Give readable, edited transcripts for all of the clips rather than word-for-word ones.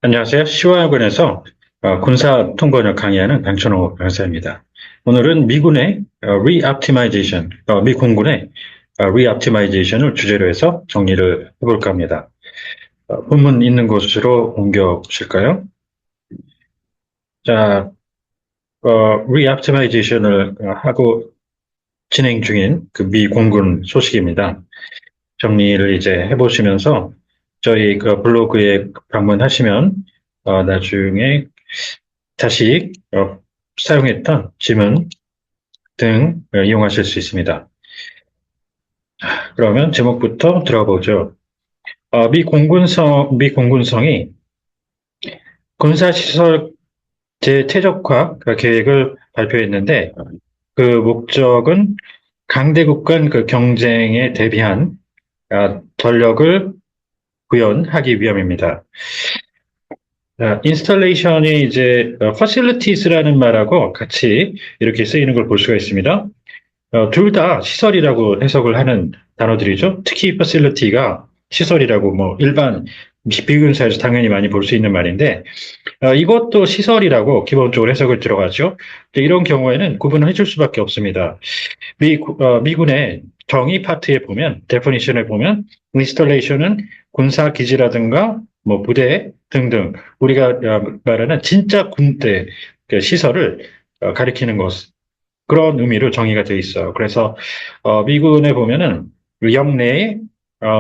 안녕하세요. 시화학원에서 군사 통번역 강의하는 강천호 강사입니다. 오늘은 미군의 reoptimization, 미 공군의 reoptimization을 주제로 해서 정리를 해볼까 합니다. 본문 있는 곳으로 옮겨 보실까요? 자, reoptimization을 하고 진행 중인 그 미 공군 소식입니다. 정리를 이제 해보시면서 저희 그 블로그에 방문하시면 나중에 다시 사용했던 지문 등 이용하실 수 있습니다. 그러면 제목부터 들어보죠. 미 공군성이 군사시설 재퇴적화 계획을 발표했는데 그 목적은 강대국 간 그 경쟁에 대비한 전력을 구현하기 위함입니다. 인스톨레이션이 이제 facilities라는 말하고 같이 이렇게 쓰이는 걸 볼 수가 있습니다. 둘 다 시설이라고 해석을 하는 단어들이죠. 특히 facility가 시설이라고 뭐 일반 비군사에서 당연히 많이 볼 수 있는 말인데 이것도 시설이라고 기본적으로 해석을 들어가죠. 이런 경우에는 구분을 해줄 수밖에 없습니다. 미군의 정의 파트에 보면 definition을 보면 installation은 군사 기지라든가 뭐 부대 등등 우리가 말하는 진짜 군대 그 시설을 가리키는 것 그런 의미로 정의가 되어 있어요. 그래서 미군에 보면은 영내에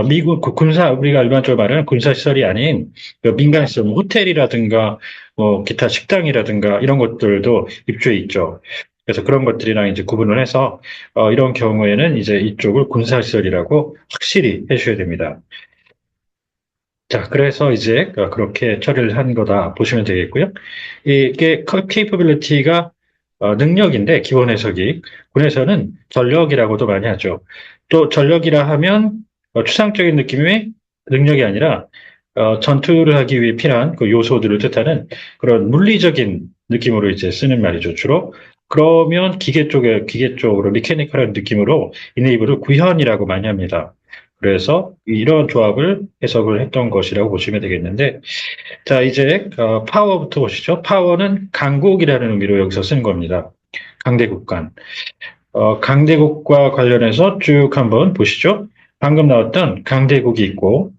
미군 군사 우리가 일반적으로 말하는 군사 시설이 아닌 그 민간 시설, 뭐 호텔이라든가 뭐 기타 식당이라든가 이런 것들도 입주해 있죠. 그래서 그런 것들이랑 이제 구분을 해서 이런 경우에는 이제 이쪽을 군사 시설이라고 확실히 해주셔야 됩니다. 자, 그래서 이제 그렇게 처리를 한 거다 보시면 되겠고요. 이게 capability가 능력인데 기본 해석이 군에서는 전력이라고도 많이 하죠. 또 전력이라 하면 추상적인 느낌의 능력이 아니라 전투를 하기 위해 필요한 그 요소들을 뜻하는 그런 물리적인 느낌으로 이제 쓰는 말이죠. 주로 그러면 기계 쪽으로 미케니컬한 느낌으로 이네이블을 구현이라고 많이 합니다. 그래서 이런 조합을 해석을 했던 것이라고 보시면 되겠는데, 자, 이제 파워부터 보시죠. 파워는 강국이라는 의미로 여기서 쓴 겁니다. 강대국 간. 강대국과 관련해서 쭉 한번 보시죠. 방금 나왔던 강대국이 있고,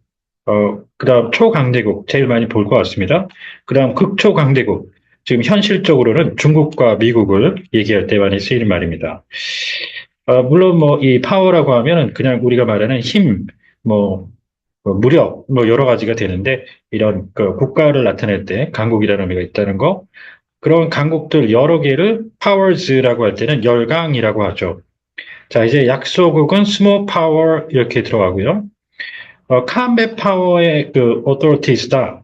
그다음 초강대국 제일 많이 볼 것 같습니다. 그다음 극초강대국. 지금 현실적으로는 중국과 미국을 얘기할 때 많이 쓰이는 말입니다. 물론 뭐 이 파워라고 하면은 그냥 우리가 말하는 힘, 뭐 무력, 뭐 여러 가지가 되는데 이런 그 국가를 나타낼 때 강국이라는 의미가 있다는 거. 그런 강국들 여러 개를 파워즈라고 할 때는 열강이라고 하죠. 자, 이제 약소국은 스몰 파워 이렇게 들어가고요. 컴뱃 파워의 그 authorities다.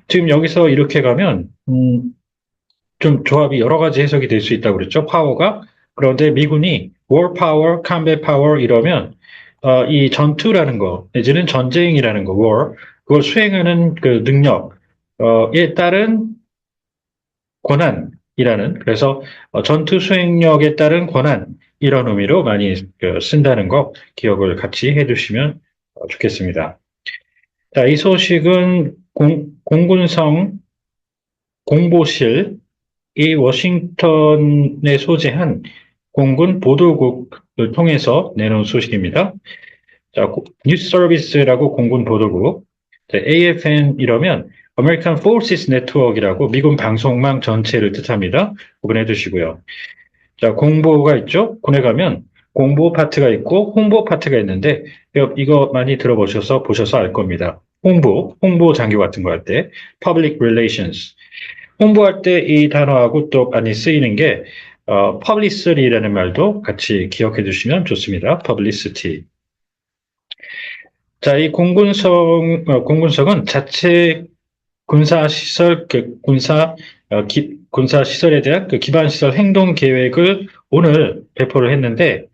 지금 여기서 이렇게 가면 좀 조합이 여러 가지 해석이 될 수 있다고 그랬죠. 파워가. 그런데 미군이 war power, combat power 이러면 이 전투라는 거, 내지는 전쟁이라는 거, war, 그걸 수행하는 그 능력에 따른 권한이라는, 그래서 전투 수행력에 따른 권한, 이런 의미로 많이 쓴다는 거 기억을 같이 해두시면 좋겠습니다. 자, 이 소식은 공군성 공보실 이 워싱턴에 소재한 공군 보도국을 통해서 내놓은 소식입니다. 자, 뉴스 서비스라고 공군 보도국, AFN 이러면 American Forces Network이라고 미군 방송망 전체를 뜻합니다. 구분해 두시고요. 자, 공보가 있죠? 군에 가면 공보 파트가 있고 홍보 파트가 있는데 이거 많이 보셔서 알 겁니다. 홍보 장교 같은 거 할 때 Public Relations. 홍보할 때 이 단어하고 또 많이 쓰이는 게 publicity라는 말도 같이 기억해 두시면 좋습니다. publicity. 자, 이 공군성은 자체 군사시설, 군사시설에 대한 그 기반시설 행동 계획을 오늘 배포를 했는데,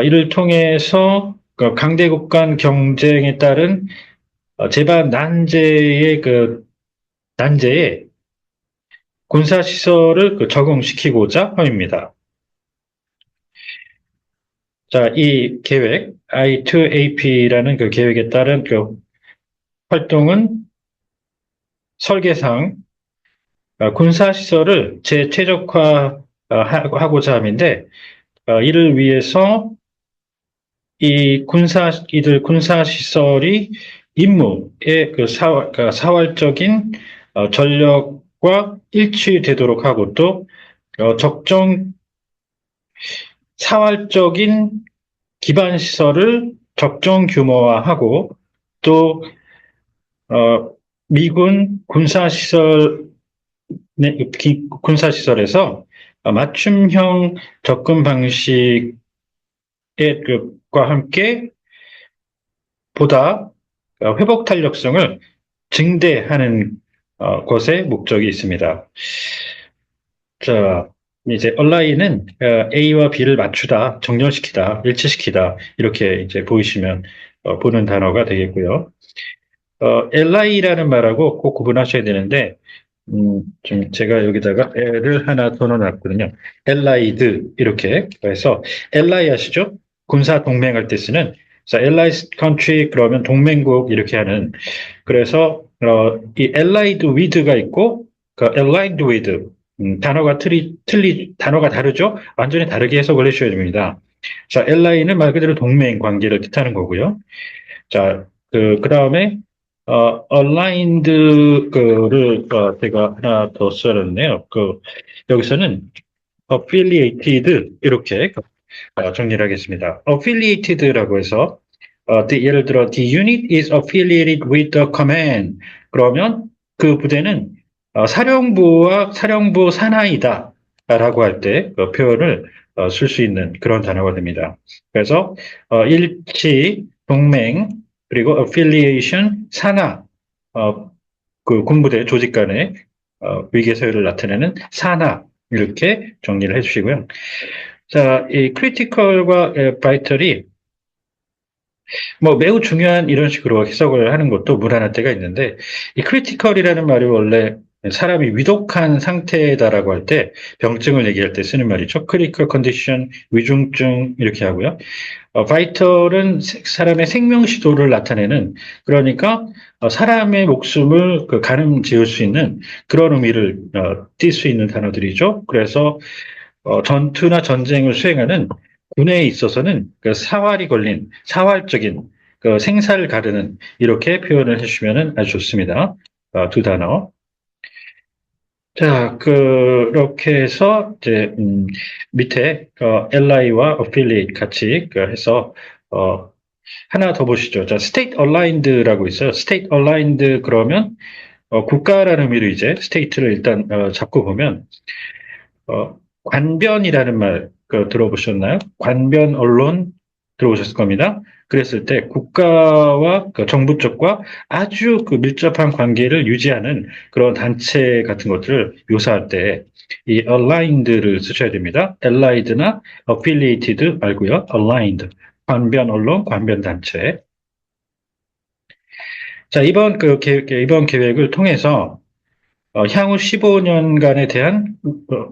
이를 통해서 그 강대국 간 경쟁에 따른 제반 난제에 군사시설을 적용시키고자 함입니다. 자, 이 계획, I2AP라는 그 계획에 따른 그 활동은 설계상 군사시설을 재최적화하고자 함인데 이를 위해서 이들 군사시설이 임무의 사활적인 전력과 일치되도록 하고 또 적정 사활적인 기반 시설을 적정 규모화하고 또 미군 군사시설에서 맞춤형 접근 방식과 함께 보다 회복 탄력성을 증대하는 것에 목적이 있습니다. 자, 이제 얼라인은 A와 B를 맞추다, 정렬시키다, 일치시키다 이렇게 이제 보이시면 보는 단어가 되겠고요. LI라는 말하고 꼭 구분하셔야 되는데 좀 제가 여기다가 L을 하나 더 넣어놨거든요. Allied 이렇게 해서 Ally 아시죠? 군사 동맹할 때 쓰는 자, Allied country 그러면 동맹국 이렇게 하는 그래서 이 Allied with가 있고 그 Allied with 단어가 다르죠? 완전히 다르게 해석을 해주셔야 됩니다. 자, Ally는 말 그대로 동맹 관계를 뜻하는 거고요. 자, 그 다음에 aligned를 제가 하나 더 써놨네요. 여기서는 affiliated 이렇게 정리를 하겠습니다. affiliated라고 해서 예를 들어 the unit is affiliated with the command 그러면 그 부대는 사령부 산하이다 라고 할 때 표현을 쓸 수 있는 그런 단어가 됩니다. 그래서 일치, 동맹, 그리고 affiliation, 산하, 그 군부대 조직 간의 위계 서열을 나타내는 산하 이렇게 정리를 해주시고요. 자, 이 critical과 vital이 뭐 매우 중요한 이런 식으로 해석을 하는 것도 무난할 때가 있는데 이 크리티컬이라는 말이 원래 사람이 위독한 상태다라고 할 때 병증을 얘기할 때 쓰는 말이죠. 크리티컬 컨디션, 위중증 이렇게 하고요. 바이털은 사람의 생명 시도를 나타내는 그러니까 사람의 목숨을 가늠 지을 수 있는 그런 의미를 띌 수 있는 단어들이죠. 그래서 전투나 전쟁을 수행하는 군에 있어서는 그 사활이 걸린 사활적인 그 생사를 가르는 이렇게 표현을 해주시면 아주 좋습니다. 두 단어. 자, 그렇게 해서 이제 밑에 ally와 affiliate 같이 해서 하나 더 보시죠. 자, state aligned라고 있어요. state aligned 그러면 국가라는 의미로 이제 state를 일단 잡고 보면 관변이라는 말 들어보셨나요? 관변 언론 들어보셨을 겁니다. 그랬을 때 국가와 정부 쪽과 아주 밀접한 관계를 유지하는 그런 단체 같은 것들을 묘사할 때 이 aligned를 쓰셔야 됩니다. allied나 affiliated 말고요. aligned. 관변 언론, 관변 단체. 자, 이번 계획을 통해서 향후 15년간에 대한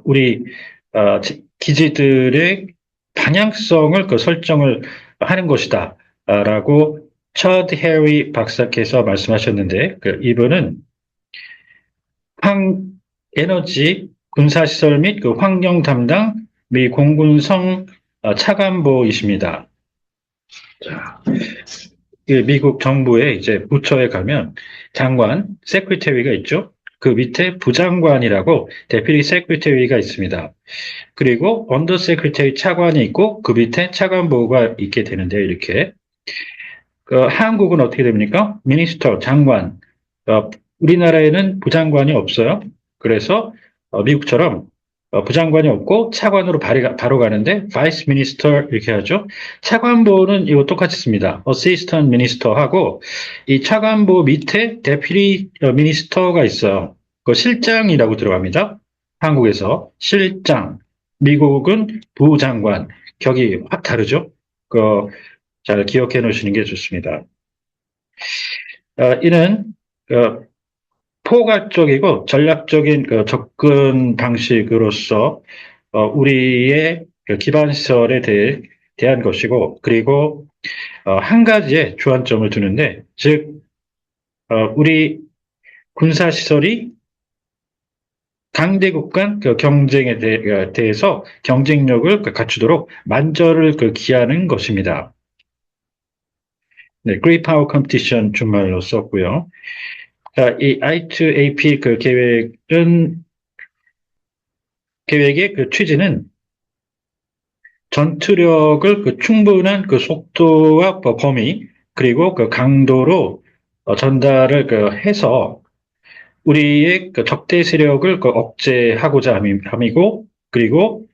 우리 기지들의 방향성을 설정을 하는 것이다 라고 처드 해리 박사께서 말씀하셨는데 이분은 에너지 군사시설 및 환경 담당 미 공군성 차관보이십니다. 자, 미국 정부의 이제 부처에 가면 장관, 세크리터리가 있죠. 그 밑에 부장관이라고 데피리 세크리터리가 있습니다. 그리고 언더 세크리터리 차관이 있고 그 밑에 차관보가 있게 되는데요. 이렇게 한국은 어떻게 됩니까? 미니스터, 장관. 우리나라에는 부장관이 없어요. 그래서 미국처럼 부장관이 없고 차관으로 바로 가는데 vice minister 이렇게 하죠. 차관보는 이거 똑같이 씁니다. assistant minister하고 이 차관보 밑에 deputy minister가 있어요. 그 실장이라고 들어갑니다. 한국에서 실장, 미국은 부장관. 격이 확 다르죠. 잘 기억해 놓으시는 게 좋습니다. 이는 포괄적이고 전략적인 접근 방식으로서 우리의 기반 시설에 대한 것이고 그리고 한 가지의 주안점을 두는데 즉 우리 군사시설이 강대국 간 그 경쟁에 대해서 경쟁력을 갖추도록 만전을 기하는 것입니다. 네, Great Power Competition 준말로 썼고요. 자, 이 I2AP 계획의 취지는 전투력을 충분한 속도와 범위, 그리고 강도로 전달을 해서 우리의 적대 세력을 억제하고자 함이고, 그리고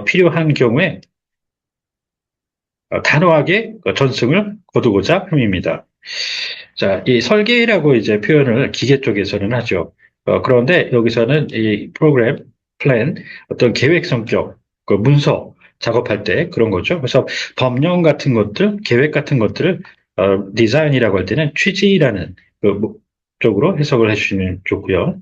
필요한 경우에 단호하게 전승을 거두고자 함입니다. 자, 이 설계라고 이제 표현을 기계 쪽에서는 하죠. 그런데 여기서는 이 프로그램, 플랜, 어떤 계획 성격, 문서 작업할 때 그런 거죠. 그래서 법령 같은 것들, 계획 같은 것들을 디자인이라고 할 때는 취지라는 쪽으로 해석을 해주시면 좋고요.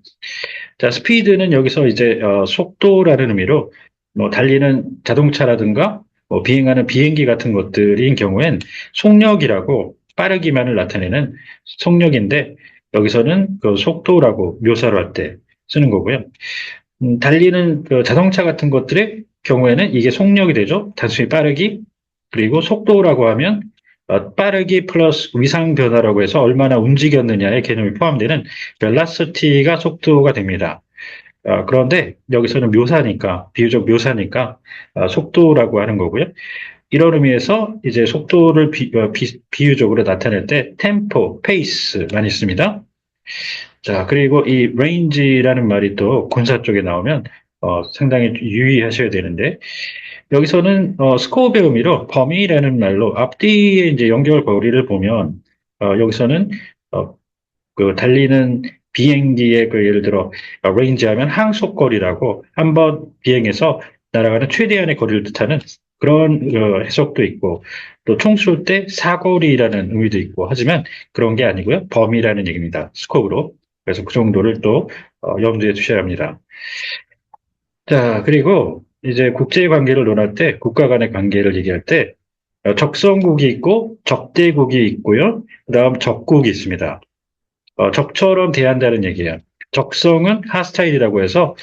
자, 스피드는 여기서 이제 속도라는 의미로 뭐 달리는 자동차라든가 뭐 비행하는 비행기 같은 것들인 경우엔 속력이라고 빠르기만을 나타내는 속력인데 여기서는 속도라고 묘사를 할 때 쓰는 거고요. 달리는 자동차 같은 것들의 경우에는 이게 속력이 되죠. 단순히 빠르기 그리고 속도라고 하면 빠르기 플러스 위상 변화라고 해서 얼마나 움직였느냐의 개념이 포함되는 velocity가 속도가 됩니다. 그런데 여기서는 묘사니까 비유적 묘사니까 속도라고 하는 거고요. 이런 의미에서 이제 속도를 비유적으로 나타낼 때 템포, 페이스 많이 씁니다. 자, 그리고 이 range라는 말이 또 군사 쪽에 나오면 상당히 유의하셔야 되는데 여기서는 스코어의 의미로 범위라는 말로 앞뒤에 이제 연결 거리를 보면 여기서는 달리는 비행기의 예를 들어 range 하면 항속거리라고 한번 비행해서 날아가는 최대한의 거리를 뜻하는 그런 해석도 있고 또 총 쏠 때 사거리라는 의미도 있고 하지만 그런 게 아니고요. 범위라는 얘기입니다. 스코어로. 그래서 그 정도를 또 염두에 두셔야 합니다. 자, 그리고 이제 국제 관계를 논할 때, 국가 간의 관계를 얘기할 때, 적성국이 있고, 적대국이 있고요. 그 다음 적국이 있습니다. 적처럼 대한다는 얘기예요. 적성은 하스타일이라고 해서,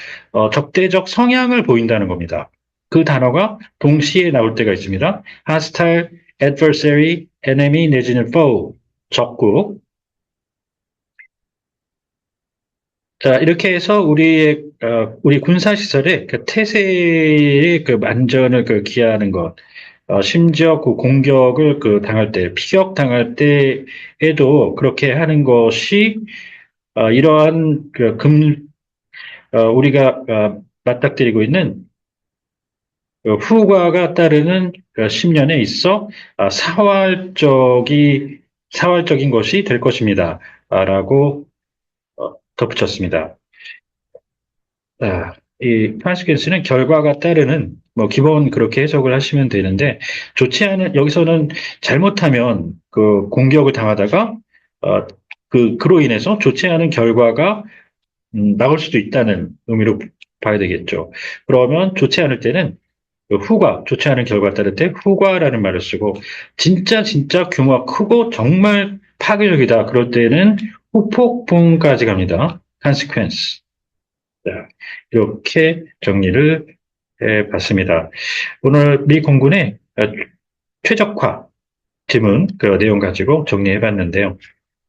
적대적 성향을 보인다는 겁니다. 그 단어가 동시에 나올 때가 있습니다. hostile, adversary, enemy 내지는 foe, 적국. 자, 이렇게 해서 우리 군사시설의 태세의 안전을 기하는 것, 심지어 공격을 당할 때, 피격 당할 때에도 그렇게 하는 것이, 이러한 우리가 맞닥뜨리고 있는 후과가 따르는 10년에 있어 사활적인 것이 될 것입니다. 라고 덧붙였습니다. 이 컨시퀀스는 결과가 따르는 뭐 기본 그렇게 해석을 하시면 되는데 좋지 않은 여기서는 잘못하면 공격을 당하다가 그로 인해서 좋지 않은 결과가 나올 수도 있다는 의미로 봐야 되겠죠. 그러면 좋지 않을 때는 후과, 좋지 않은 결과 따를 때 후과라는 말을 쓰고 진짜 규모가 크고 정말 파괴적이다. 그럴 때는 후폭풍까지 갑니다. consequence. 자, 이렇게 정리를 해봤습니다. 오늘 미 공군의 최적화 지문 내용 가지고 정리해봤는데요.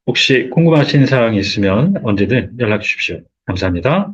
혹시 궁금하신 사항이 있으면 언제든 연락 주십시오. 감사합니다.